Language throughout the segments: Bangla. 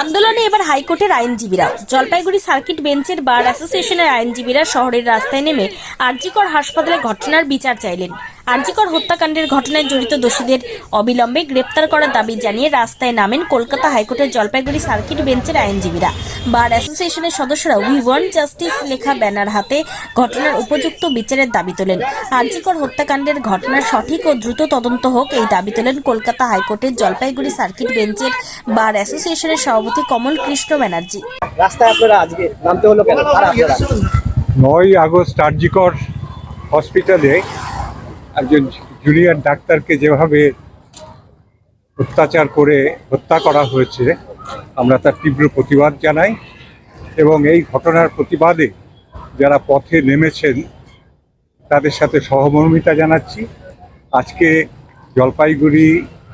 আন্দোলনে এবার হাইকোর্টের আইনজীবীরা। জলপাইগুড়ি সার্কিট বেঞ্চের বার অ্যাসোসিয়েশনের আইনজীবীরা শহরের রাস্তায় নেমে আরজিকর হাসপাতালে ঘটনার বিচার চাইলেন। আরজিকর হত্যাকাণ্ডের ঘটনায় জড়িত দোষীদের অবিলম্বে গ্রেপ্তার করার দাবি জানিয়ে রাস্তায় নামেন কলকাতা হাইকোর্টের জলপাইগুড়ি সার্কিট বেঞ্চের আইনজীবীরা। বার অ্যাসোসিয়েশনের সদস্যরা উই ওয়ান্ট জাস্টিস লেখা ব্যানার হাতে ঘটনার উপযুক্ত বিচারের দাবি তোলেন। আরজিকর হত্যাকাণ্ডের ঘটনার সঠিক ও দ্রুত তদন্ত হোক এই দাবি তোলেন কলকাতা হাইকোর্টের জলপাইগুড়ি সার্কিট বেঞ্চের বার অ্যাসোসিয়েশনের সভাপতি কমল কৃষ্ণ ব্যানার্জি। রাস্তায় আপনারা আজকে নামতে হলো কেন? 9ই আগস্ট আরজিকর হসপিটালে একজন জুনিয়র ডাক্তারকে যেভাবে অত্যাচার করে হত্যা করা হয়েছে, আমরা তার তীব্র প্রতিবাদ জানাই এবং এই ঘটনার প্রতিবাদে যারা পথে নেমেছেন তাদের সাথে সহমর্মিতা জানাচ্ছি। আজকে জলপাইগুড়ি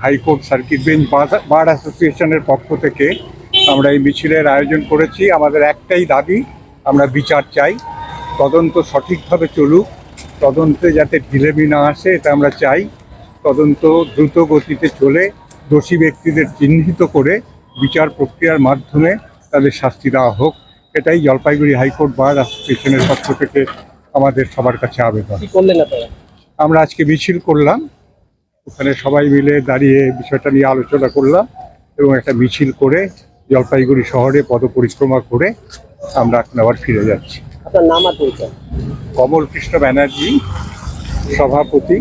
হাইকোর্ট সার্কিট বেঞ্চ বার অ্যাসোসিয়েশনের পক্ষ থেকে আমরা এই মিছিলের আয়োজন করেছি। আমাদের একটাই দাবি, আমরা বিচার চাই, তদন্ত সঠিকভাবে চলুক, তদন্তে যাতে ঢিলেমি না আসে এটা আমরা চাই। তদন্ত দ্রুত গতিতে চলে দোষী ব্যক্তিদের চিহ্নিত করে বিচার প্রক্রিয়ার মাধ্যমে তাদের শাস্তি দেওয়া হোক, এটাই জলপাইগুড়ি হাইকোর্ট বার অ্যাসোসিয়েশনের পক্ষ থেকে আমাদের সবার কাছে আবেদন। কি করলেন আপনারা? আমরা আজকে মিছিল করলাম, ওখানে সবাই মিলে দাঁড়িয়ে বিষয়টা নিয়ে আলোচনা করলাম এবং একটা মিছিল করে জলপাইগুড়ি শহরে পদপরিক্রমা করে আমরা এখন আবার ফিরে যাচ্ছি। আপনার নাম আর পরিচয়? কমল কৃষ্ণ ব্যানার্জি, সভাপতি